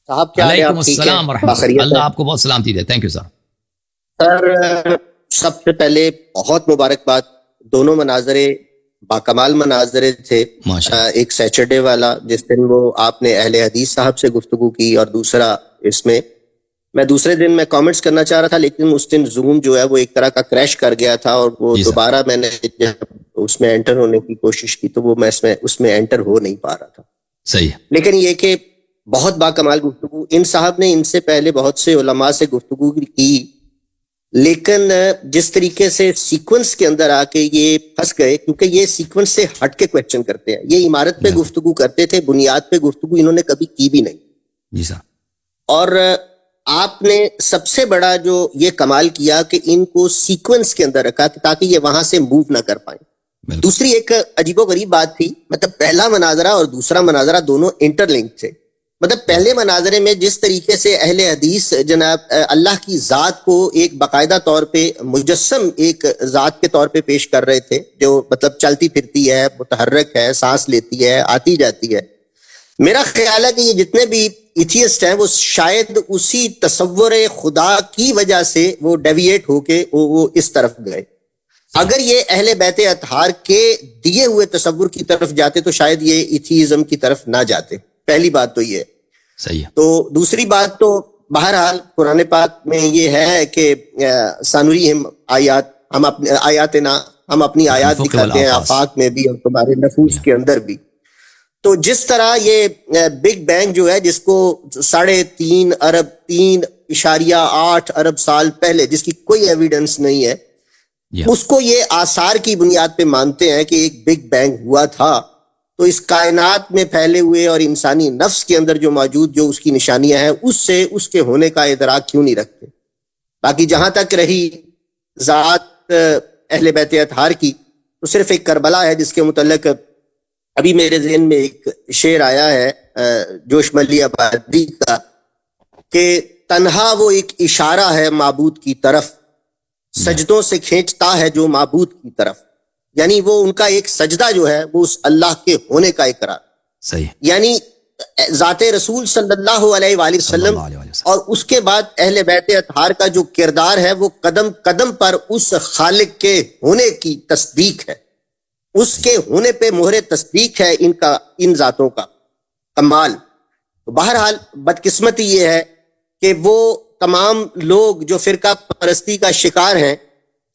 صاحب کیا علیکم السلام ورحمۃ اللہ، اللہ آپ کو بہت سلامتی دے. Thank you sir. سر سب سے پہلے بہت مبارکباد. دونوں مناظرے باکمال مناظرے تھے. ایک سیچرڈے والا جس دن وہ آپ نے اہل حدیث صاحب سے گفتگو کی، اور دوسرا اس میں دوسرے دن میں کامنٹس کرنا چاہ رہا تھا، لیکن اس دن زوم جو ہے وہ ایک طرح کا کریش کر گیا تھا، اور وہ دوبارہ میں نے اس میں انٹر ہونے کی کوشش کی تو وہ میں اس میں انٹر ہو نہیں پا رہا تھا. صحیح. لیکن یہ کہ بہت باکمال گفتگو. ان صاحب نے ان سے پہلے بہت سے علماء سے گفتگو کی، لیکن جس طریقے سے سیکوینس کے اندر آ کے یہ پھنس گئے، کیونکہ یہ سیکوینس سے ہٹ کے کویسچن کرتے ہیں. یہ عمارت پہ گفتگو کرتے تھے، بنیاد پہ گفتگو انہوں نے کبھی کی بھی نہیں. جی سر. اور آپ نے سب سے بڑا جو یہ کمال کیا کہ ان کو سیکوینس کے اندر رکھا تاکہ یہ وہاں سے موو نہ کر پائیں. دوسری ایک عجیب و غریب بات تھی، مطلب پہلا مناظرہ اور دوسرا مناظرہ دونوں انٹر لنک تھے. مطلب پہلے مناظرے میں جس طریقے سے اہل حدیث جناب اللہ کی ذات کو ایک باقاعدہ طور پہ مجسم ایک ذات کے طور پہ پیش کر رہے تھے، جو مطلب چلتی پھرتی ہے، متحرک ہے، سانس لیتی ہے، آتی جاتی ہے. میرا خیال ہے کہ یہ جتنے بھی ایتھیسٹ ہیں وہ شاید اسی تصور خدا کی وجہ سے وہ ڈیویٹ ہو کے وہ اس طرف گئے. اگر یہ اہل بیت اطہار کے دیے ہوئے تصور کی طرف جاتے تو شاید یہ ایتھیزم کی طرف نہ جاتے. پہلی بات تو یہ صحیح. تو دوسری بات تو بہرحال قرآن پاک میں یہ ہے کہ سنریہم آیات، ہم اپنے آیاتنا، ہم اپنی آیات دکھاتے ہیں آفاق میں بھی اور تمہارے نفوس کے اندر بھی. تو جس طرح یہ بگ بینگ جو ہے جس کو 3.5 ارب 3.8 ارب سال پہلے، جس کی کوئی ایویڈنس نہیں ہے، اس کو یہ آثار کی بنیاد پہ مانتے ہیں کہ ایک بگ بینگ ہوا تھا. تو اس کائنات میں پھیلے ہوئے اور انسانی نفس کے اندر جو موجود جو اس کی نشانیاں ہیں، اس سے اس کے ہونے کا ادراک کیوں نہیں رکھتے. باقی جہاں تک رہی ذات اہل بیت اطہار کی، تو صرف ایک کربلا ہے جس کے متعلق ابھی میرے ذہن میں ایک شعر آیا ہے جوش ملی آبادی کا، کہ تنہا وہ ایک اشارہ ہے معبود کی طرف، سجدوں سے کھینچتا ہے جو معبود کی طرف. یعنی وہ ان کا ایک سجدہ جو ہے وہ اس اللہ کے ہونے کا اقرار. صحیح. یعنی ذات رسول صلی اللہ علیہ وآلہ وسلم اور اس کے بعد اہل بیت اطہار کا جو کردار ہے وہ قدم قدم پر اس خالق کے ہونے کی تصدیق ہے، اس کے ہونے پہ مہر تصدیق ہے ان ذاتوں کا کمال. بہرحال بدقسمتی یہ ہے کہ وہ تمام لوگ جو فرقہ پرستی کا شکار ہیں،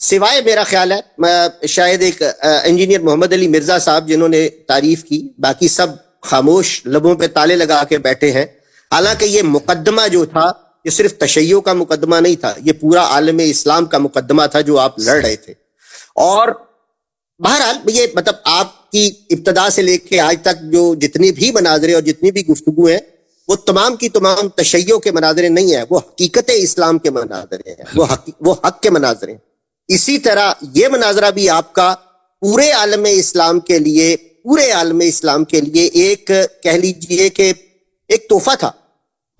سوائے میرا خیال ہے شاید ایک انجینئر محمد علی مرزا صاحب جنہوں نے تعریف کی، باقی سب خاموش لبوں پہ تالے لگا کے بیٹھے ہیں. حالانکہ یہ مقدمہ جو تھا یہ صرف تشیع کا مقدمہ نہیں تھا، یہ پورا عالم اسلام کا مقدمہ تھا جو آپ لڑ رہے تھے. اور بہرحال یہ مطلب آپ کی ابتدا سے لے کے آج تک جو جتنی بھی مناظرے اور جتنی بھی گفتگو ہیں وہ تمام کی تمام تشیع کے مناظرے نہیں ہیں، وہ حقیقت اسلام کے مناظرے ہیں، وہ حق کے مناظرے ہیں. اسی طرح یہ مناظرہ بھی آپ کا پورے عالم اسلام کے لیے ایک کہہ لیجئے کہ ایک تحفہ تھا.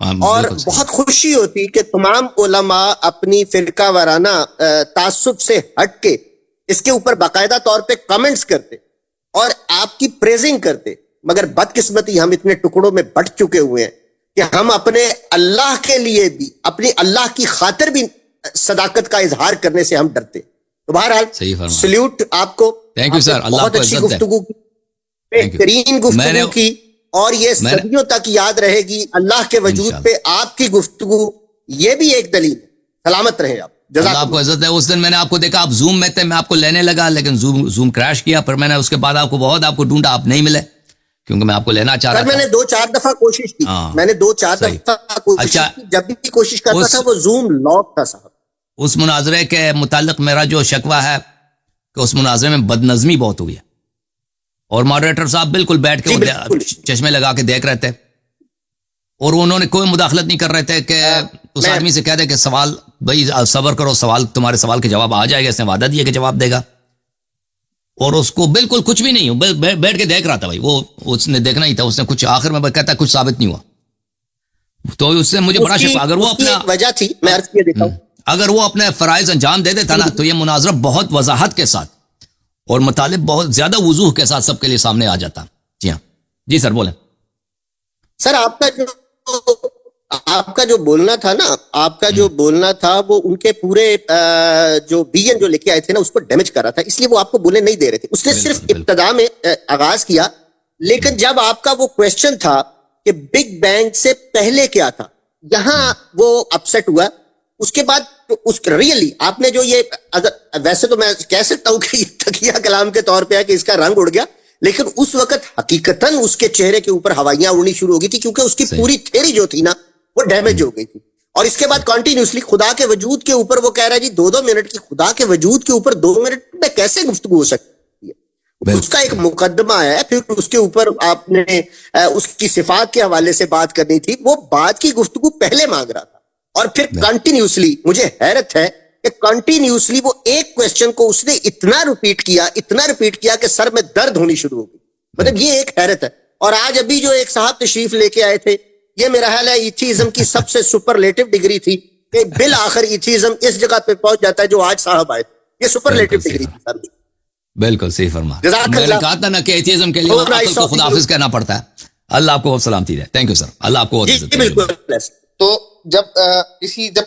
اور بہت خوشی ہوتی کہ تمام علماء اپنی فرقہ وارانہ تعصب سے ہٹ کے اس کے اوپر باقاعدہ طور پہ کمنٹس کرتے اور آپ کی پریزنگ کرتے. مگر بدقسمتی ہم اتنے ٹکڑوں میں بٹ چکے ہوئے ہیں کہ ہم اپنے اللہ کے لیے بھی، اپنی اللہ کی خاطر بھی صداقت کا اظہار کرنے سے ہم ڈرتے. تو بہرحال سلیوٹ آپ کو، بہت اچھی گفتگو کی، بہترین گفتگو کی، اور یہ صدیوں تک یاد رہے گی. اللہ کے وجود پہ آپ کی گفتگو یہ بھی ایک دلیل ہے. سلامت رہے آپ. اللہ آپ کو عزت ہے. اس دن میں نے آپ کو دیکھا آپ زوم میں تھے، میں آپ کو لینے لگا لیکن زوم کریش کیا. پھر میں نے اس کے بعد آپ کو ڈھونڈا، آپ نہیں ملے کیونکہ میں آپ کو لینا چاہ رہا تھا. میں نے 2-4 دفعہ کوشش کی، جب بھی کوشش کرتا تھا وہ زوم لاک تھا. صاحب اس مناظرے کے متعلق میرا جو شکوہ ہے کہ اس مناظرے میں بدنظمی بہت ہوئی ہے، اور ماڈریٹر صاحب بالکل بیٹھ کے چشمے لگا کے دیکھ رہے تھے، اور انہوں نے کوئی مداخلت نہیں کر رہے تھے کہ اس آدمی سے کہہ دے کہ سوال بھائی صبر کرو، تمہارے سوال کے جواب آ جائے گا. اس نے وعدہ دیا کہ جواب دے گا، اور اس کو بالکل کچھ بھی نہیں ہو، بیٹھ کے دیکھ رہا تھا. بھائی وہ اس نے دیکھنا ہی تھا. اس نے کچھ آخر میں کہتا کچھ ثابت نہیں ہوا. تو اس سے مجھے بڑا شکوہ، اگر وہ اپنا وجہ تھی، میں عرض کیا دیتا ہوں، اگر وہ اپنے فرائض انجام دے دیتا نا تو یہ مناظرہ بہت وضاحت کے ساتھ اور مطالب بہت زیادہ وضوح کے ساتھ سب کے لیے سامنے آ جاتا. جی ہاں، جی سر بولیں. سر آپ کا جو آپ کا جو بولنا تھا نا، آپ کا جو بولنا تھا وہ ان کے پورے جو ویژن جو لے کے آئے تھے نا اس کو ڈیمیج کر رہا تھا، اس لیے وہ آپ کو بولنے نہیں دے رہے تھے. اس نے صرف ابتدا میں آغاز کیا، لیکن جب آپ کا وہ کویشچن تھا کہ بگ بینگ سے پہلے کیا تھا، یہاں وہ اپسیٹ ہوا. اس کے بعد اس ریئلی آپ نے جو یہ، اگر ویسے تو میں کہہ سکتا ہوں کہ یہ تکیہ کلام کے طور پہ ہے کہ اس کا رنگ اڑ گیا، لیکن اس وقت حقیقتاً اس کے چہرے کے اوپر ہوائیاں اڑنی شروع ہو گئی تھی، کیونکہ اس کی پوری تھیوری جو تھی نا وہ ڈیمیج ہو گئی تھی. اور اس کے بعد کنٹینیوسلی خدا کے وجود کے اوپر وہ کہہ رہا ہے جی 2 منٹ کی، خدا کے وجود کے اوپر 2 منٹ میں کیسے گفتگو ہو سکتی ہے؟ اس کا ایک مقدمہ ہے، پھر اس کے اوپر آپ نے اس کی صفات کے حوالے سے بات کرنی تھی، وہ بات کی گفتگو پہلے مانگ رہا تھا. اور پھر کنٹینیوسلی مجھے حیرت ہے کہ کنٹینیوسلی وہ ایک کویسچن کو اس نے اتنا ریپیٹ کیا کہ سر میں درد ہونی شروع ہو گئی. مطلب یہ ایک حیرت ہے. اور آج ابھی جو ایک صاحب تشریف لے کے آئے تھے، یہ میرا خیال ہے ایتھیزم کی سب سے سپرلیٹو ڈگری تھی کہ بالآخر ایتھیزم اس جگہ پہ پہنچ جاتا ہے جو آج صاحب آئے. یہ سپرلیٹو ڈگری تھی سر. بالکل صحیح فرما. میں نے کہا تھا نا کہ ایتھیزم کے لیے عقل کو خداحافظ کہنا پڑتا ہے. اللہ آپ کو بہت سلامتی دے. Thank you sir. اللہ آپ کو بہت عزت دے. بالکل. تو جب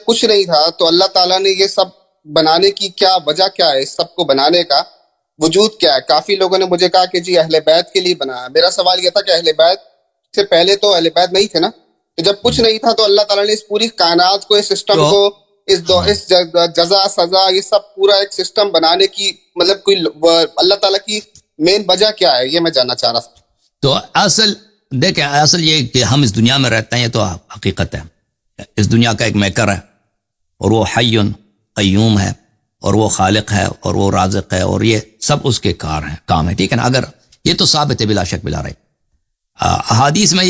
کچھ نہیں تھا تو اللہ تعالیٰ نے یہ سب بنانے کی کیا وجہ کیا ہے، اس سب کو بنانے کا وجود کیا ہے؟ کافی لوگوں نے مجھے کہا کہ جی اہل بیت کے لیے بنایا. میرا سوال یہ تھا کہ اہل بیت سے پہلے تو اہل بیت نہیں تھے نا، تو جب کچھ نہیں تھا تو اللہ تعالیٰ نے اس پوری کائنات کو، اس سسٹم کو، اس جزا سزا، یہ سب پورا ایک سسٹم بنانے کی مطلب کوئی اللہ تعالیٰ کی مین وجہ کیا ہے، یہ میں جاننا چاہ رہا تھا. تو اصل یہ کہ ہم اس دنیا میں رہتے ہیں، یہ تو حقیقت ہے. اس دنیا کا ایک میکر ہے، اور وہ حی قیوم ہے، اور وہ خالق ہے، اور وہ رازق ہے، اور یہ سب اس کے کام ہے. ٹھیک ہے نا. اگر یہ تو ثابت ہے بلا شک بلا رہے. احادیث میں،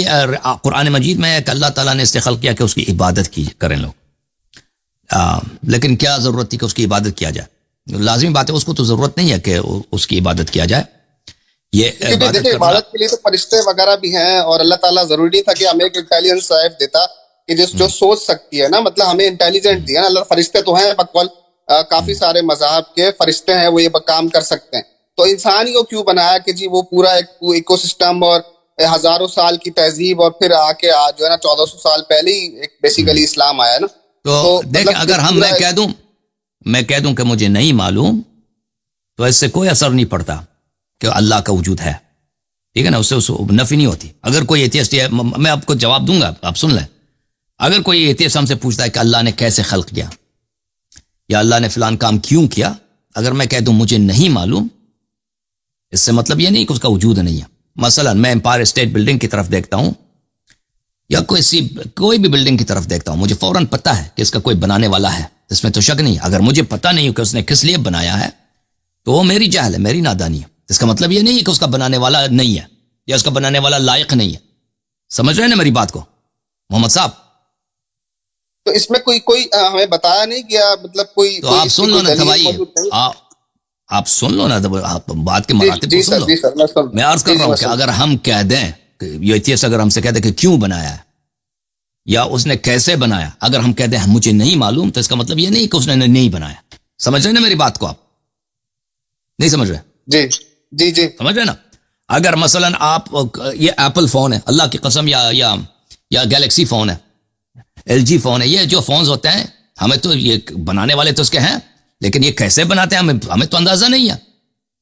قرآن مجید میں ہے کہ اللہ تعالیٰ نے استخلاق کیا کہ اس کی عبادت کریں لوگ. لیکن کیا ضرورت تھی کہ اس کی عبادت کیا جائے؟ لازمی بات ہے، اس کو تو ضرورت نہیں ہے کہ اس کی عبادت کیا جائے. یہ عبادت کے لیے تو فرشتے وغیرہ بھی ہیں، اور اللہ تعالیٰ ضروری تھا کہ ہمیں ایک انٹیلیجنس صاحب دیتا کہ جو سوچ سکتی ہے نا، مطلب ہمیں انٹیلیجنٹ دیا نا اللہ. فرشتے تو ہیں بقول کافی سارے مذاہب کے فرشتے ہیں، وہ یہ کام کر سکتے ہیں. تو انسان ہی کو کیوں بنایا کہ جی وہ پورا ایک ایکو سسٹم اور ہزاروں سال کی تہذیب، اور پھر آ کے آج جو ہے نا 1400 سال پہلے ہی ایک بیسیکلی اسلام آیا نا. تو دیکھیں، اگر میں کہہ دوں کہ مجھے نہیں معلوم، تو اس سے کوئی اثر نہیں پڑتا کہ اللہ کا وجود ہے. ٹھیک ہے نا. اس سے نفی نہیں ہوتی. اگر کوئی ایتھیسٹ ہے، میں آپ کو جواب دوں گا، آپ سن لیں. اگر کوئی ایتھیسٹ ہم سے پوچھتا ہے کہ اللہ نے کیسے خلق کیا، یا اللہ نے فلان کام کیوں کیا، اگر میں کہہ دوں مجھے نہیں معلوم، اس سے مطلب یہ نہیں کہ اس کا وجود نہیں ہے. مثلا میں امپائر اسٹیٹ بلڈنگ کی طرف دیکھتا ہوں، یا کوئی بھی بلڈنگ کی طرف دیکھتا ہوں، مجھے فوراً پتا ہے کہ اس کا کوئی بنانے والا ہے، اس میں تو شک نہیں. اگر مجھے پتا نہیں ہو کہ اس نے کس لیے بنایا ہے، تو وہ میری جہل ہے، میری نادانی ہے. اس کا مطلب یہ نہیں ہے کہ اس کا بنانے والا نہیں ہے، یا اس کا بنانے والا لائق نہیں ہے. سمجھ رہے ہیں نا میری بات کو محمد صاحب؟ تو اس میں کوئی ہمیں بتایا نہیں گیا، مطلب کوئی تو آپ سن لو نا بھائی، آپ سن لو نا بات کے مراتب کو سن لو. میں عرض کر رہا ہوں کہ اگر ہم کہہ دیں کہ یہ ایتھیسٹ اگر ہم سے کہہ دیں کہ کیوں بنایا ہے، یا اس نے کیسے بنایا، اگر ہم کہہ دیں مجھے نہیں معلوم، تو اس کا مطلب یہ نہیں کہ اس نے نہیں بنایا. سمجھ رہے نا میری بات کو؟ آپ نہیں سمجھ رہے؟ جی سمجھ رہے نا. اگر مثلا آپ، یہ ایپل فون ہے، اللہ کی قسم، یا گیلیکسی فون ہے، ایل جی فون ہے، یہ جو فونز ہوتے ہیں، ہمیں تو یہ بنانے والے تو اس کے ہیں، لیکن یہ کیسے بناتے ہیں ہمیں تو اندازہ نہیں ہے.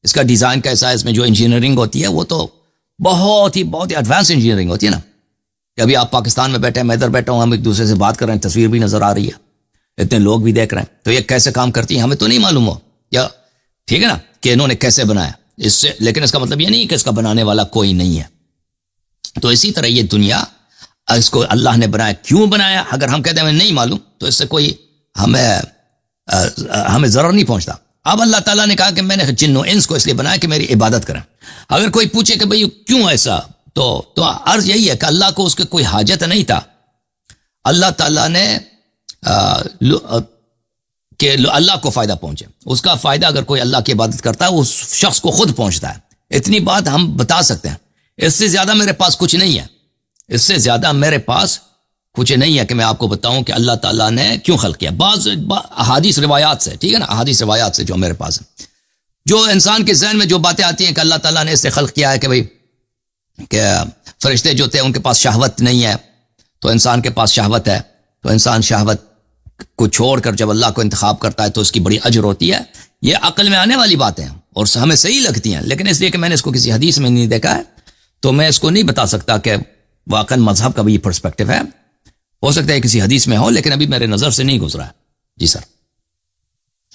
اس کا ڈیزائن کیسا ہے، اس میں جو انجینئرنگ ہوتی ہے وہ تو بہت ہی ایڈوانس انجینئرنگ ہوتی ہے نا. کہ ابھی آپ پاکستان میں بیٹھے ہیں، میں ادھر بیٹھا ہوں، ہم ایک دوسرے سے بات کر رہے ہیں، تصویر بھی نظر آ رہی ہے، اتنے لوگ بھی دیکھ رہے ہیں، تو یہ کیسے کام کرتی ہیں ہمیں تو نہیں معلوم ہو، یا ٹھیک ہے نا، کہ انہوں نے کیسے بنایا اس سے. لیکن اس کا مطلب یہ نہیں کہ اس کا بنانے والا کوئی نہیں ہے. تو اسی طرح یہ دنیا، اس کو اللہ نے بنایا، کیوں بنایا، اگر ہم کہتے ہیں ہمیں نہیں معلوم، تو اس سے کوئی ہمیں ضرر نہیں پہنچتا. اب اللہ تعالیٰ نے کہا کہ میں نے جن و انس کو اس لیے بنایا کہ میری عبادت کریں. اگر کوئی پوچھے کہ بھئی کیوں ایسا، تو عرض یہی ہے کہ اللہ کو اس کے کوئی حاجت نہیں تھا. اللہ تعالیٰ نے کہ اللہ کو فائدہ پہنچے، اس کا فائدہ اگر کوئی اللہ کی عبادت کرتا ہے، اس شخص کو خود پہنچتا ہے. اتنی بات ہم بتا سکتے ہیں. اس سے زیادہ میرے پاس کچھ نہیں ہے، اس سے زیادہ میرے پاس کچھ نہیں ہے کہ میں آپ کو بتاؤں کہ اللہ تعالیٰ نے کیوں خلق کیا. بعض احادیث روایات سے، ٹھیک ہے نا، احادیث روایات سے جو میرے پاس ہے، جو انسان کے ذہن میں جو باتیں آتی ہیں کہ اللہ تعالیٰ نے اس سے خلق کیا ہے کہ بھئی کہ فرشتے جو تھے ان کے پاس شہوت نہیں ہے، تو انسان کے پاس شہوت ہے، تو انسان شہوت کو چھوڑ کر جب اللہ کو انتخاب کرتا ہے تو اس کی بڑی اجر ہوتی ہے. یہ عقل میں آنے والی باتیں ہیں اور ہمیں صحیح لگتی ہیں، لیکن اس لیے کہ میں نے اس کو کسی حدیث میں نہیں دیکھا ہے تو میں اس کو نہیں بتا سکتا کہ واقعا مذہب کا بھی یہ پرسپیکٹو ہے. ہو سکتا ہے کسی حدیث میں ہو، لیکن ابھی میرے نظر سے نہیں گزرا ہے. جی سر.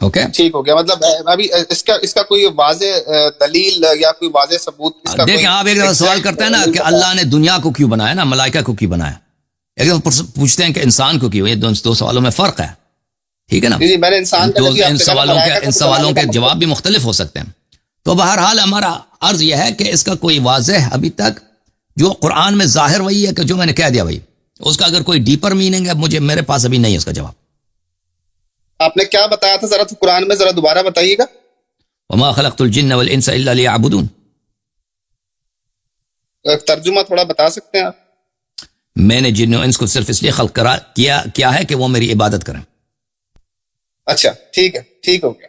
اوکے ٹھیک ہو گیا. مطلب ابھی اس کا کوئی واضح دلیل یا کوئی واضح ثبوت اس کا دیکھیں، آپ ایک دفعہ سوال کرتے ہیں نا کہ اللہ نے دنیا کو کیوں بنایا نا، ملائکہ کو کیوں بنایا، ایک دفعہ پوچھتے ہیں کہ انسان کو کیوں. یہ دو سوالوں میں فرق ہے، ٹھیک ہے نا. جی میں نے انسان ان سوالوں کے جواب بھی مختلف ہو سکتے ہیں. تو بہرحال ہمارا عرض یہ ہے کہ اس کا کوئی واضح ابھی تک جو قرآن میں ظاہر وہی ہے کہ جو میں نے کہہ دیا بھائی، اس کا اگر کوئی ڈیپر میننگ ہے میرے پاس ابھی نہیں ہے اس کا جواب. آپ نے کیا بتایا تھا ذرا قرآن میں، ذرا دوبارہ بتائیے گا. وما خلقت الجن والانس الا ليعبدون. ترجمہ تھوڑا بتا سکتے ہیں آپ؟ میں نے جن و انس کو صرف اس لیے خلق کیا ہے کہ وہ میری عبادت کریں. اچھا ٹھیک ہے، ٹھیک ہو گیا.